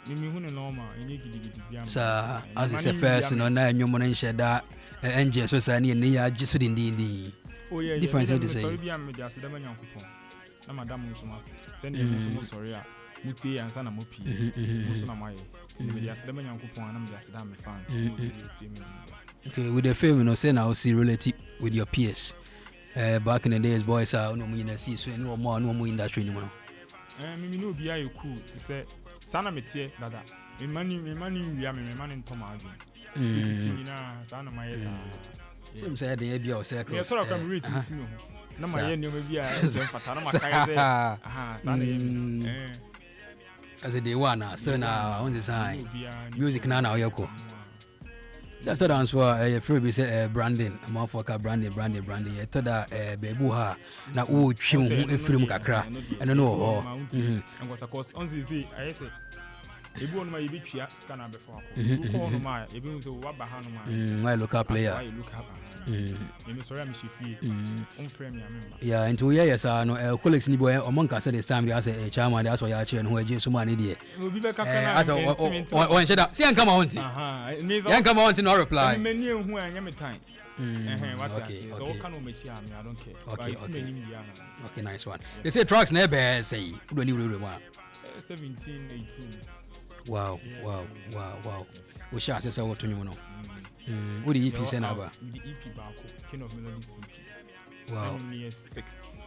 Mimi who normal, any giddy. Sir, as it's a first, no, na human share that engine society near just indeed. Oh, yeah, different to say. Sorry, I'm just the man coupon. Na madam Musumas, send him sorry, Muti and Sana Mopi, Musuna Mai, just the man coupon, and I'm just damn fans. Okay, with the film, no, say now, see relative with your peers. Back in the days, boys are no more see so no more industry anymore. Mimi no be I cool to say, Sana Metie, Dada. Me money, we are me money in Tomagin. Sana my Some say the idea of circle. Yes, I can read you. No, my end, maybe I as a day one, still now on the side. Music now, Yoko. So I thought I was free say branding, a motherfucker branding. I thought that Bebuha, now who chim film kakra, and I know. And was of course on the I say. Ebu on my ibichia scanner before. Ebu on my ebu so what behind my local player. I look up. You sorry I'm shifi. Frame ya member. Yeah, into years no colleagues ni boy among us this time they say a chairman that's why you are who agent so many there. We be back after as one shut up. See and come on. Yan come on no reply. Many who I am time. Okay. So can we I don't care. Okay, nice one. They say trucks never say 17, 18. Wow. We shall say what to you know. What the EP say now? The EP back, King of Melodies EP. Wow. Near 6.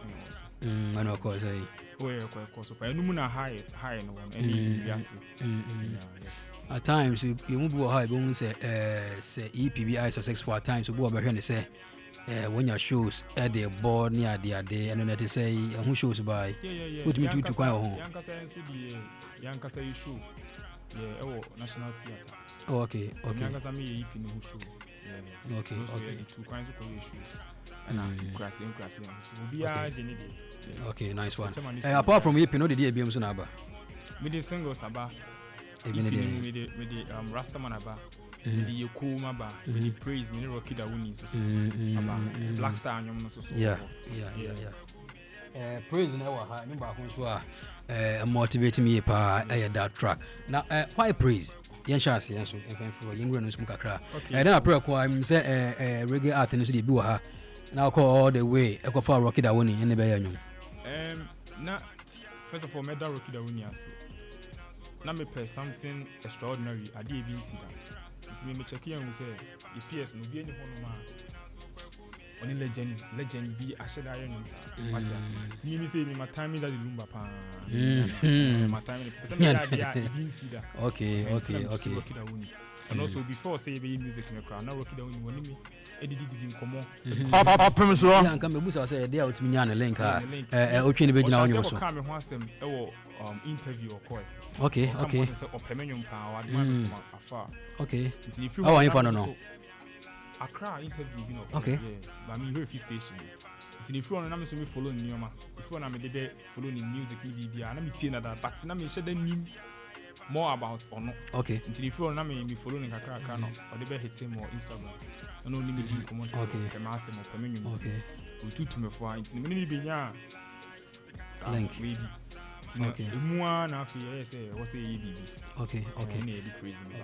I know, of course. But no more high no one. Any at times you move high, but say EPBI success for at times. You go over here and say. When your shows at the board near the day, and then they say, who shows by? Put me to quite home. Yankasa show. Yeah, National Theatre. Oh, okay. Yankasa me EP no show. Okay. Two kinds of shoes. And grassy. So be a Jenny. Okay, nice one. Apart from EP, no the DBM soon aba. Me the single Saba. Me the Rastaman aba. The Yokoma ba, the praise me Rocky da winning so Black Star and so. Yeah. Praise never had number who motivate me pa that track. Now why praise? Yan shas yan so if for yingre no smoke akra. And then I pray kwa am say reggae artist no be ha. Now call all the way e go for Rocky da winning in the be yanyum. Na first of all me da Rocky da winning ase. Na me pay something extraordinary I dey even see that. Me check here and say EPS no be any honoma only legend be asheda iron me say me my time that the lumba pa my time person me idea even see that okay and also before say be music me crowd now rocky down woni me edidi nkomo Opemsuo ya nka me busa say dey out me nya na link otwe ne be gina wonyo so ka me ho asem e wo interview or okay say Opemsuo pa wa from afar okay how are you for no Accra interview you know okay but me here station if you want na me so me follow nioma if you want me dey follow the music media na me tie na that but na me share the nim more about or no okay if you want na me follow ni kakra no or dey hit him on Instagram no ni me do comment okay ke ma asem Opemsuo okay we tutu me for it me ni be nya link maybe okay emua na afi say what say bibi okay ni dey praise me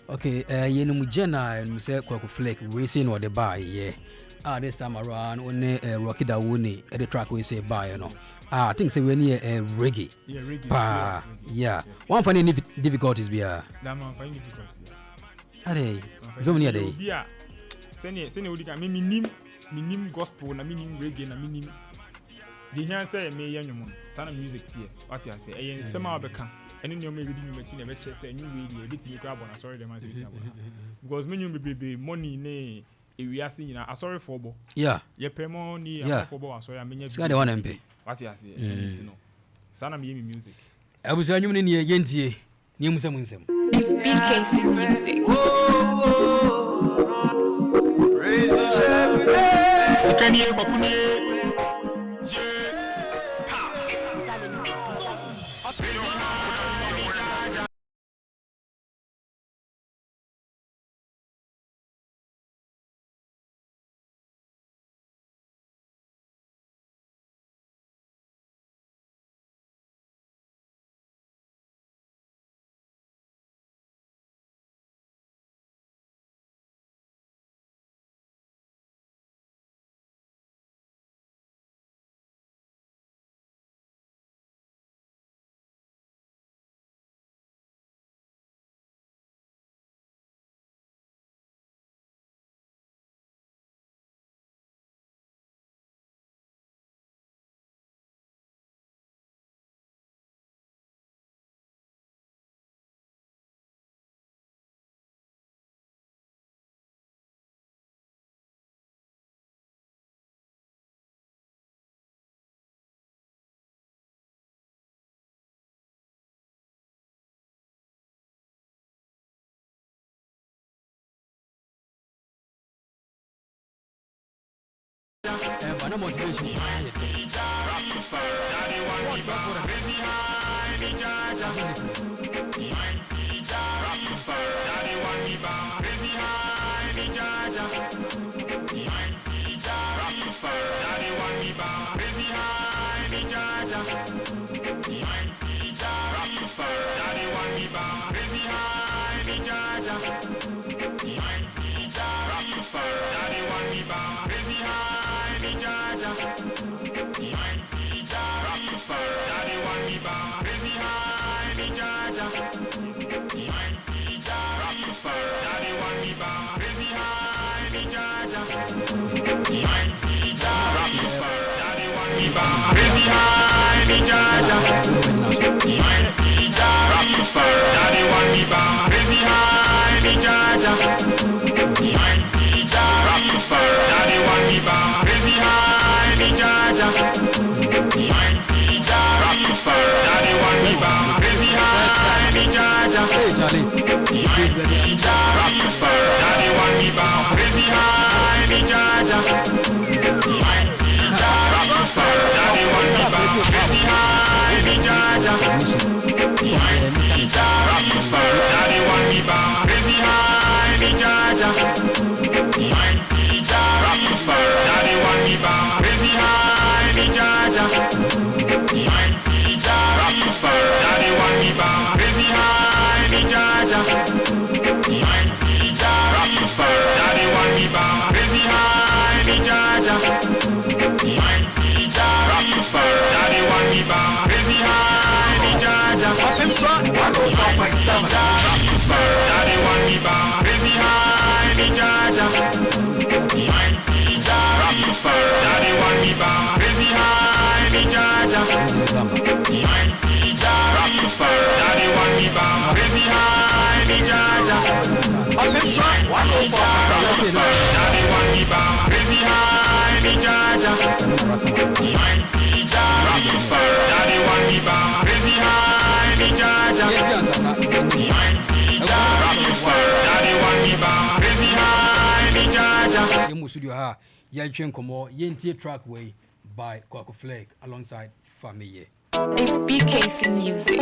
okay yenu mujena and say Kweku Flick we see no the buy yeah this time around only Rocky da woni the track we say buy you know I think say we need reggae yeah one funny difficulties be that man find difficulties ade you me ade bia sene odi ka me nim gospel na me nim reggae na me nim the here say me yanwum sana music tie what you say eyen sema obeka ene ne o me di me chi na be che say nyu we di e bit me grab on sorry the man say bit because me nyu be money ne ewiase nyina asori for bo yeah ye pay money for bo asori amenya bi the one mp what you say no sana me music abusa nyum ne ne yentie ne musam it's BKC music raise the every day sikanie kokuni Bana motivation. Opemsuo 104.7 track way by Kweku Flick alongside Family. It's BKC Music.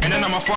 And then I'm a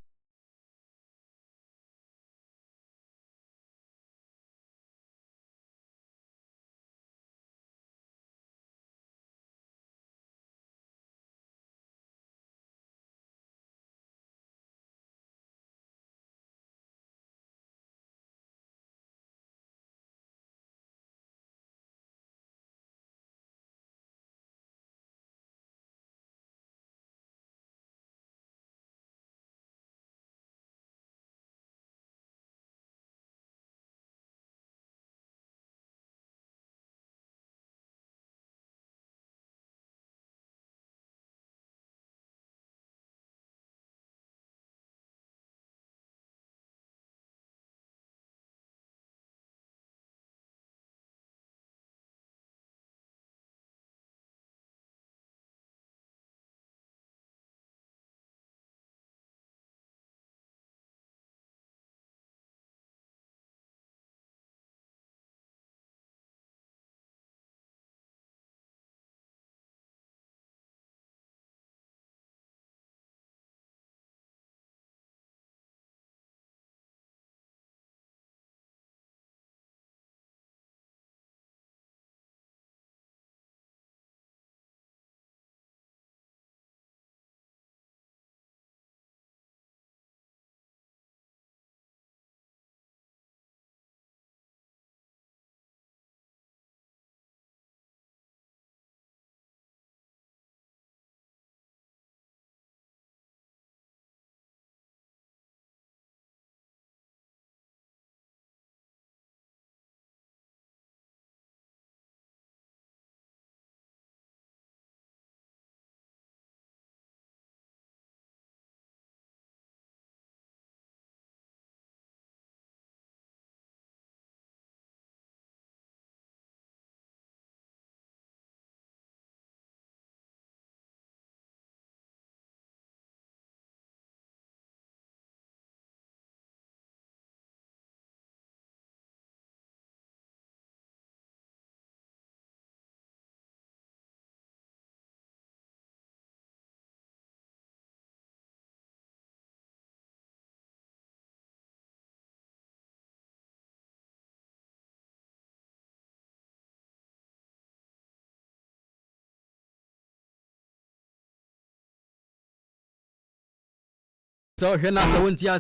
So here now so won't you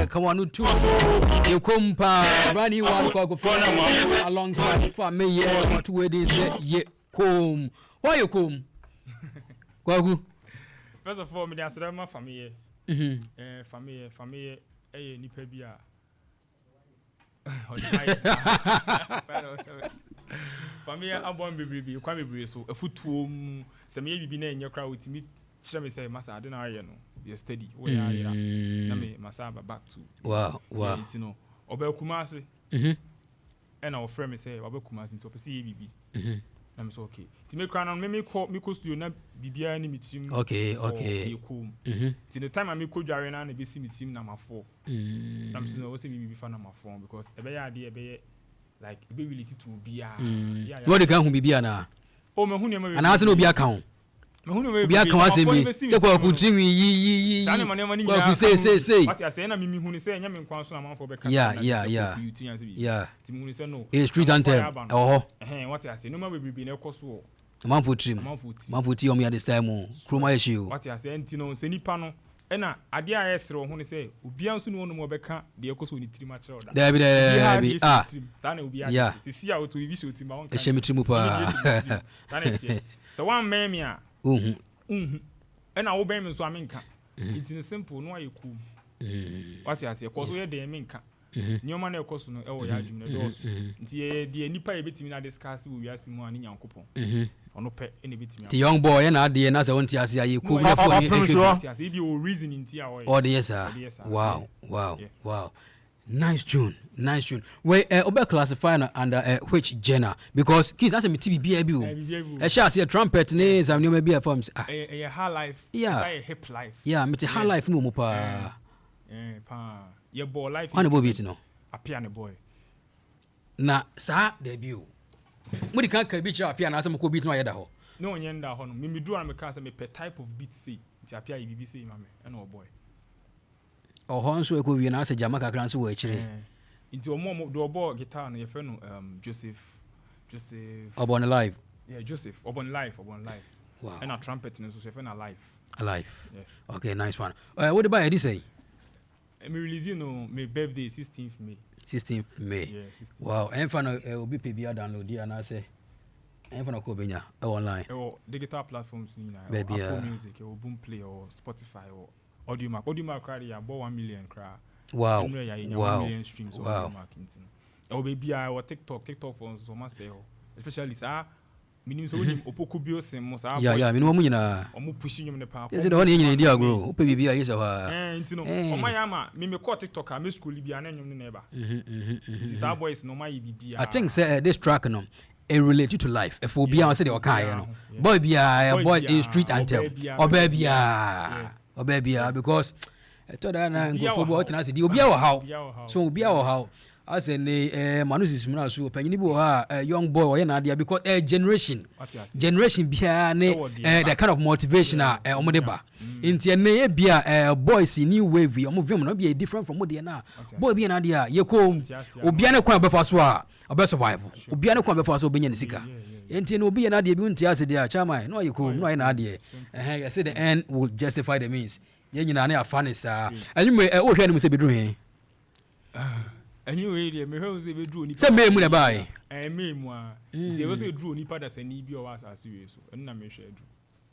come on too. You come pa running one Kweku Flick alongside family or two weddings ye come. Why you come? Kweku. First of all, me dey say my family. Family nipa bia. Family abon bebrebe kwa bebrebe so afutuom se me bibi na enye kra wotimi kire me say masa ade na aye no you steady we ya na me masa back to wow you know oba kumase and our friend me say oba kumase nti opese bibi na me so okay ti me kra na me ko studio na bibia ni mitim okay ti the time I me ko dware na be si mitim na mafo na me so no say bibi fa na mafo because ebe ya ade ebe like ebe related to bia what the kan hu bibia na o me hu ne ma ana ase no bia kan bia kan asemi se Kweku timi yi Kweku say what you say na mimi hu ne say nya me Kwanso na manfo be ka yeah ti mu ne say no street anthem what you say no ma be na ekoso manfo ti o me at this time kroma issue what you say enti no se nipa no ena ade a yesere ho ne say obia nso ne wonu be ka de ekoso ni tirima kire oda Dabi sa na obia sisi a oto vision ti ma won ka e shemi trimu pa sa na tie so one meme a ena wo ben me so amenka it is simple no aye cool what you say cause we dey menka nioma na ekoso no e wo ya adwum na dos nti de nipa e betimi na discuss wo wiase mu ani nyankopon ono pe ene betimi ti young boy na ade na say wonti ase aye cool na for ni ase bi o reason nti a wo oh yes sir wow nice tune we obe classify no under which genre because kids as me TB bi o e sha say trumpet ne zam ne bi form high life say hip life me high life no mo pa pa ye boy life on bo beat no apia ne boy na sa debut mo di kan ka bi cha apia na say mo ko beat no ayeda ho no onye nda ho no me do na me kan say me per type of beat say ti apia ye bibi say ma me e no boy Honso eko wi na ase jama kakra nso wo akire nti omo do obo guitar no ye fe no Joseph Obon live Joseph Obon live wow and a trumpet no so ye fe na live okay nice one what about you say me release no my birthday 16th May yeah 16th wow en fa no obi pe bia download ya na say en fa no ko benya online digital platforms ni na Apple Music or Boomplay or Spotify or Audiomack cry about 1 million cry. Wow. 1 million streams on Audiomack intin. E baby I TikTok for so ma say especially sa minim so nim opoku bio sem mo sa yeah minim mo nyina omo pushing nyum ne pa yes the one nyina dia grow ope bibia yes ha intino omo ya ma me call TikTok a me school bia na nyum ne eba this our boys no ma bibia I think say this track no it related to life if obia say the okai no boy bia boy is street anthem obebia because to that na go for can say the obia wo how so obia wo how as ne manusis muna so panyini bi wo ha young boy wo na dia because generation bia ne the kind of motivation omo de ba nti ne ye bia boys new wave omo vim no bia different from what they na boy bia na dia ye kom obia ne kwa befa so a obe survive obia ne kwa befa so obenya ne sika nti no obia na dia bi unti ase dia chama no ye kom no ye na dia you say the end will justify the means ye nyina na afa ne sa anyume o hwe ne mo se bedru he anyway dey me hwe se bedru ni se me mu na bai me mu a se we se bedru ni pada sani bi o wa asase we so na me hwe edru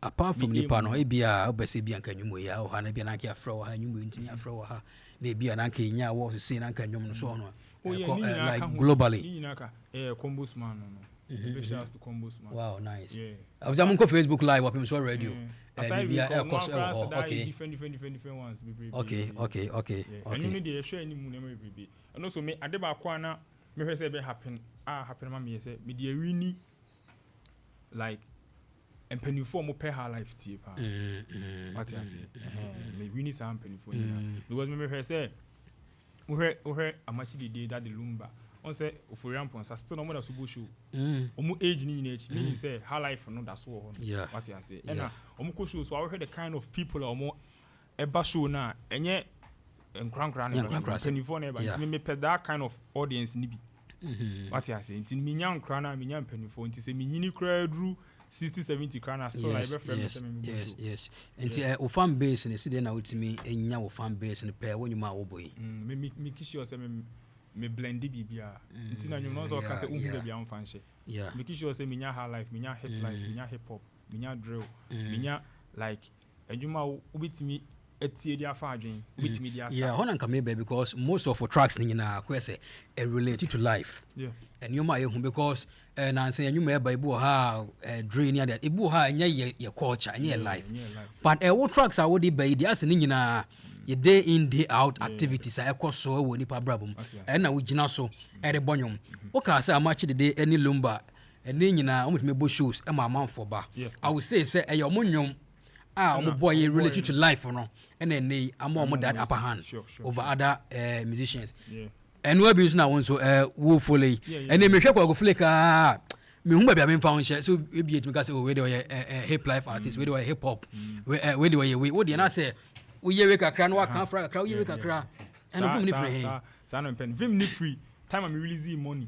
apart from nipa no e bia obese bia nka nyumo ya o ha na bia na nka afra wa ha nyumo ntini afra wa ha na bia na nka nya wo so se na nka nyumo no so no like globally ni naka Combosman no special to Combosman wow nice I was on Facebook live Opemsuo radio bia okay different ones okay and you dey share any mu na me bibi and also me ade ba kwa na me hwe say be happen ma me say me dey really like empenifo mo pay her life tie pa what you say me really say empenifo because me hwe say we amachi dey that the lumba on say oforiampon sa still no more da subo show omu age ni nyina echi meaning say her life no da so ho what you say and omu ko show so I heard the kind of people omu eba show na enye nkran na penifo na eba ntimi me pay that kind of audience ni bi what you say ntimi nya nkran na me nya penifo nti say me nyini kra dru 60-70 krana still like be friend yes nti o fan base ne side na wotimi enya wo fan base ne pe wonuma wo boy me kisho say me blend bibia nti na nyum no so ka say uhu be bia mfa nhye me kisho say me nya high life me nya hip life me nya hip hop me nya drill me nya like adwuma obetimi etie dia fa adwen obetimi dia sa honan ka me because most of our tracks ni na kwese related to life and you might because na say you may by bu ha drain ya that ibu ha nya ye culture nya life but what tracks are would be the as ni nyina ye day in day out activities I cause so we nipa brabum and na we gina so e de bonyom o ka say amachi de day any lumba and ni nyina o me bo shows e ma man for ba I will say e your monyom boy related to life no and then I'm that upper hand over other musicians and we be na won so wo follow and then me hwe Kweku Flick me hu ba bia me fa won so e bi et me ka say we dey hip life artist we dey hip hop we dey we dey na say we ye we kakra no kan fra kakra we ye we kakra and vim ni free sa no pen vim ni free time me release money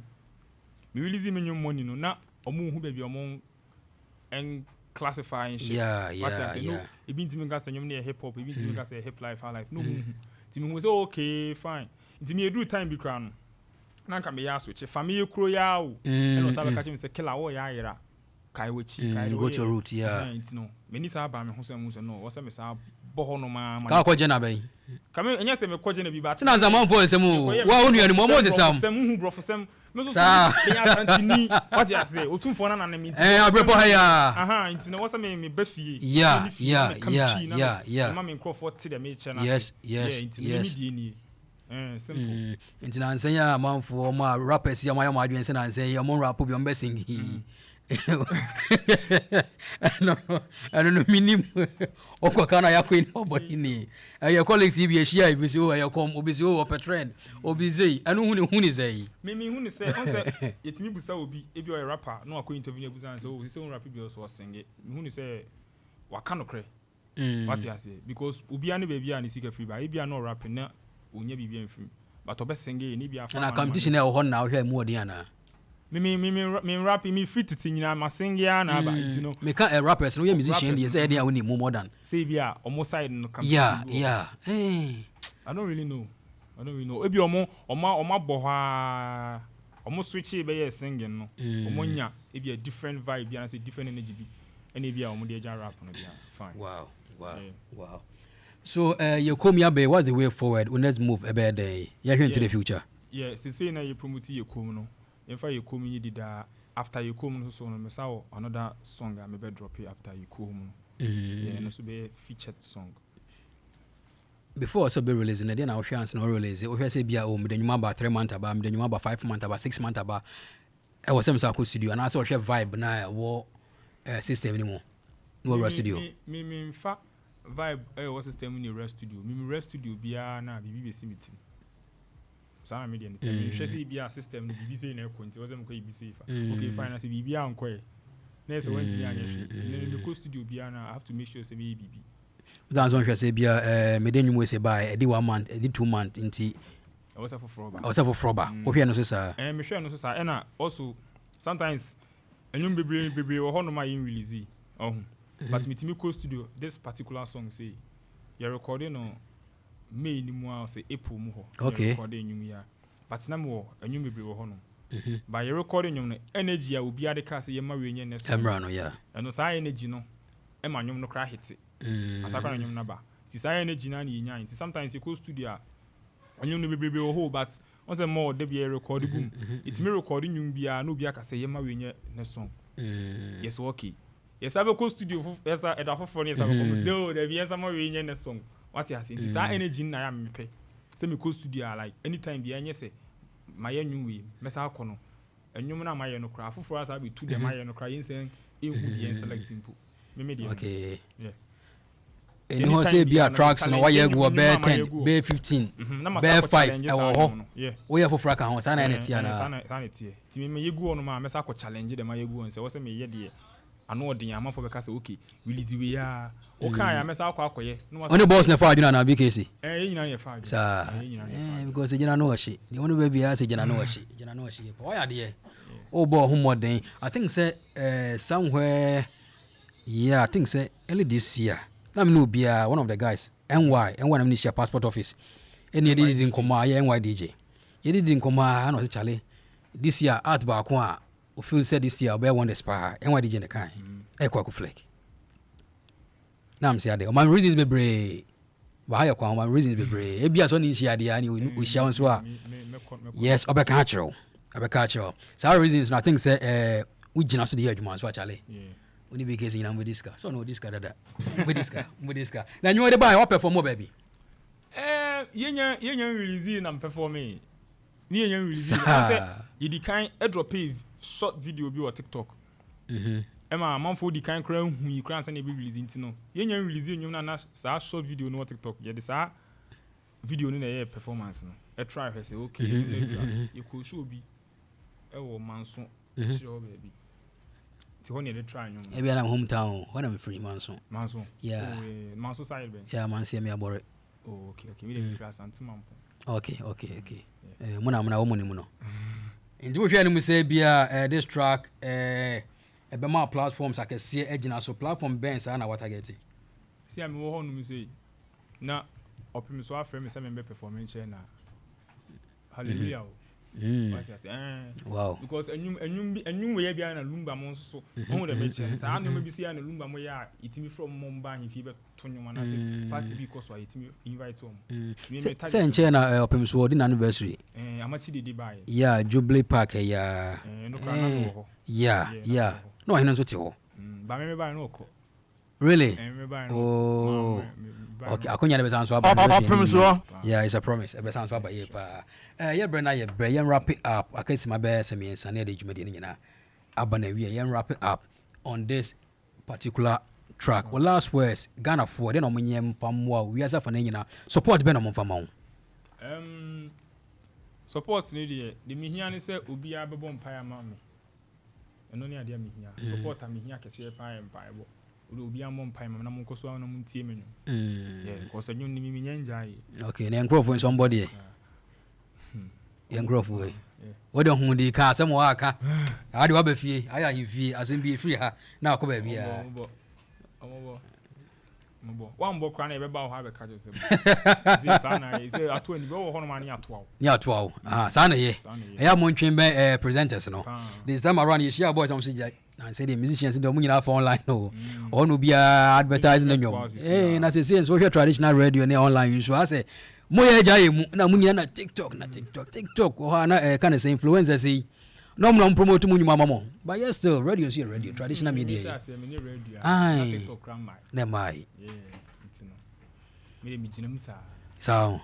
me nyum money no na omo hu ba bia omo en classifying shit no e bi ntimi ka say nyum na hip hop e bi ntimi ka say hip life life no ntimi hu say okay fine ntimi e do time bi kra no na nka me ya switch family kro ya o e no sabe ka chim say killer wo ya yira kai wechi kai go to root ntino me ni sa ba me hu say mu say no wo say me sa boho no ma ka ko je na ben ka me enya say me ko je na bi ba tina zaman for say mu wa wonu anu mo say sam sam hu bro for sam no so enya antini what you say otumfo na na me abrepo ha ya ntino wo say me ba fie yeah ma me Crawford ti de me che na yes ntino me die ni simple ntina nsenya manfo ma rappers ya ma adwen se na nsenya mo rap bi on be sing no minim okokana yakwe ni obodi ni ya colleagues bi ehia bi se o ya kom obi se o petrend obi zei anu huni zei me huni se on se yetimi busa obi ebi o rapper no akọ interview busa se o se on rap bi o so sing me huni se waka no kre what you say because obi anu baby ani sika free ba ebi anu rap na onya bibia mfim but obe sing ni bia fa na competition e ho na ohwe mu odi ana me rap me fit tinyina ma sing ya na ba itino me ka rappers no we musician dey say dey woni more than say bia omo side no campaign yeah I don't really know ebi omo boha omo switch be ye singing no omo nya ebi a different vibe bia na say different energy bi ene bia omo dey rap no bia fine wow so you come here be what's the way forward let's move about day into the future say na you promote you come no if you come you did after you come so no me saw another song I maybe drop it after you come no so be featured song before so be releasing then our chance no release o hwe say bia o me denuma about 3 months about me denuma about 5 months about 6 months about I was some ko studio and I saw hwe vibe na wo system anymore no studio me fa vibe was system in the studio me rest studio bia na bibi be simiti sana media ni tell me say bia system bibi say na konti was am ko bibi say fa okay fine na say bibi anko e na say went me anya hwe me ko studio bia na I have to make sure say me bibi that's one say bia me den nyumo say buy e di 1 month e di 2 month nti I was for froba o hwe no so sa me hwe no so sa and also sometimes enyum bebre wo hono ma yin release but me ko studio this particular song say you recording no May ni mu a say April mu ho recording nyum ya but na me enyum bebre wo ho no but you recording nyum no energy a obi ade ka say ye ma we nye ne so camera no eno sa energy no e ma nyum no kra hit asakwa nyum na ba ti sa energy na ni nya nti sometimes you go studio a nyum no bebre wo ho but on say more de be recording boom it me recording nyum bia na obi aka say ye ma we nye ne song yes okay yes I go studio yes I for yes I go still there be yes ma we nye ne song what you say this energy na ya me pe say me go studio like anytime be anya say my enwum we mesa akono enwum na my no kra afoforo asa be to dem my no kra yin say ehu be selecting po me dey okay and you say be tracks no why you go be 10 be 15 be 5 e wo ho we ya foforo ka ho sa na tie na sa na tie ti me yegu ono ma mesa ko challenge dem my yegu on say wo say me ye de ano odin amafo be ka say okay release we ya o kan ya mesa akwa only boss na fa adwuna na BKC nyina ye fa adwuna sa because jina no washi the one baby ya say jina no washi o ya de o bo ho modern I think say somewhere I think say early this year na me no bia one of the guys NY na me share passport office any did in koma NY DJ he did in koma na say chale this year art ba ko a o feel said this year be one the spa NY DJ ne kan Kweku Flick na am say ade o man reasons be brave ba ha kwa man reasons be brave e bia so ni share de ani o share so a yes obeka achiro so our reasons I think say we gina so the adwuma so chale oni be case nyina mo diska so no diska dada mo diska na nyo de ba perform baby yenya release na performing ni yenya release say you di kind drop short video bi on TikTok ema manfo di kind kra hu yi kra say na be release ntino yenya release nyum na sa short video no TikTok ye de sa video no na ye performance no e try say okay you could show bi e wo manso show baby ti ho ne dey try nyum e bia na hometown when I'm free manso yeah manso side ben yeah man see me abore oh okay we dey free asante mampo okay muna wo mu no ndi wo hwe ne mu say bia this track e be ma platforms akese agina so platform ben sa na watergate see am wo ho no mu say na Opemsuo afre me say me performance na hallelujah wow because enyum we bia na lumba mo so won de mention say anu me bi say na lumba mo ya itimi from momba hin fi be tonyo na say party bi ko so itimi invite them say enche na Opemsuo di anniversary amachi de buy yeah Jubilee Park no kwa na ho yeah no hin so ti ho ba me buy no ko really me buy no okay akonya be sound so Opemsuo yeah it's a promise be sound so ba ye pa yeah brena ye bre yen wrap it up akasi ma be se me nsane de dwumade ni nyina abana wi yen wrap it up on this particular track well last words Ghana for de no munye mpamwa wi asa fa na nyina support be no mfama wo support ni de mi hia ni se obi abebo mpaya ma me eno ni ade mi hia support am hia kese pa empire bo obi am mpaya ma na mo nkoso na mo ntie menyo yeah because anyun ni mi nyanja yi okay na engrofo in somebody engrofo we what don hu di ka asem wa aka ade wa ba fie aya hi fie asem bi free ha na akoba bia Mbo one book kra na ebe ba ho ha be ka jose zi sana e say ato ani be wo ho no ma ni ato awo sana ye eya mo ntwen be presenters no this time around you share boys am say and say the musicians do mo nyina for online no or no bia advertising na nyom na say so traditional radio na online you so I say mo ye jaye mu na mo nyina na TikTok o na kind of say influencers say no mo promote mu nyuma mamo but yes still radio is radio traditional media TikTok gram na mai me gina musa so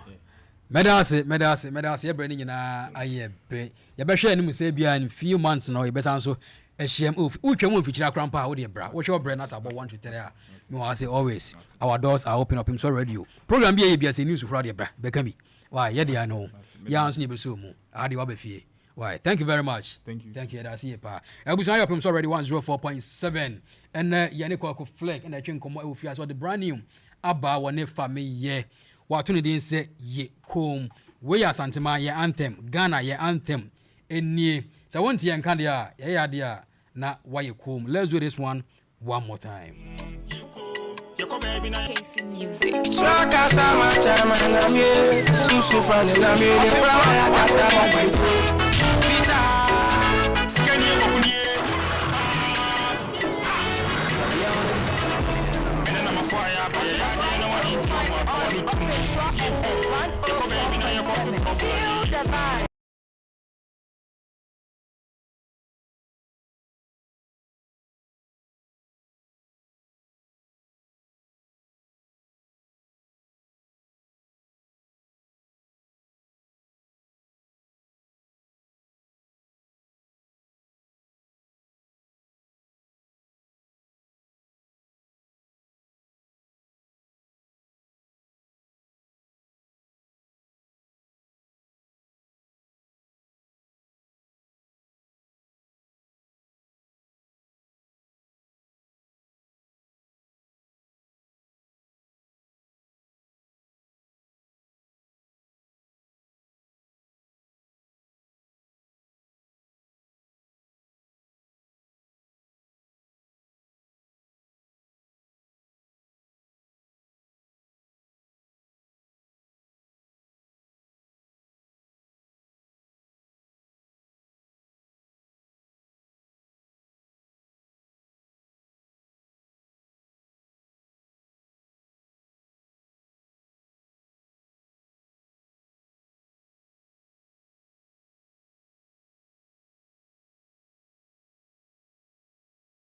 medase ye brand nyina ayebe ye be hwe ni musa bia in few months no ye better so ehiem utwam ofichira krampa wo de bra wo hwe brand as about 1 to 3 me want say always our doors are open up in so radio program bia ye bia say news for de bra be kan bi why ye de ano ya anso ne be so mu ade wa be fie why thank you very much thank you that's here pa ebusan your Opemsuo already 104.7 and yani Kweku Flick and I think komo e fie so the brand new aba wone family ye wato ne din say ye kom we ya santema ye anthem Ghana ye anthem enie so won't ye nka dia ye ya dia na why kom let's do this one more time BKC Music. Swaka sama chama na mie, susu fane na mie, flower ya kata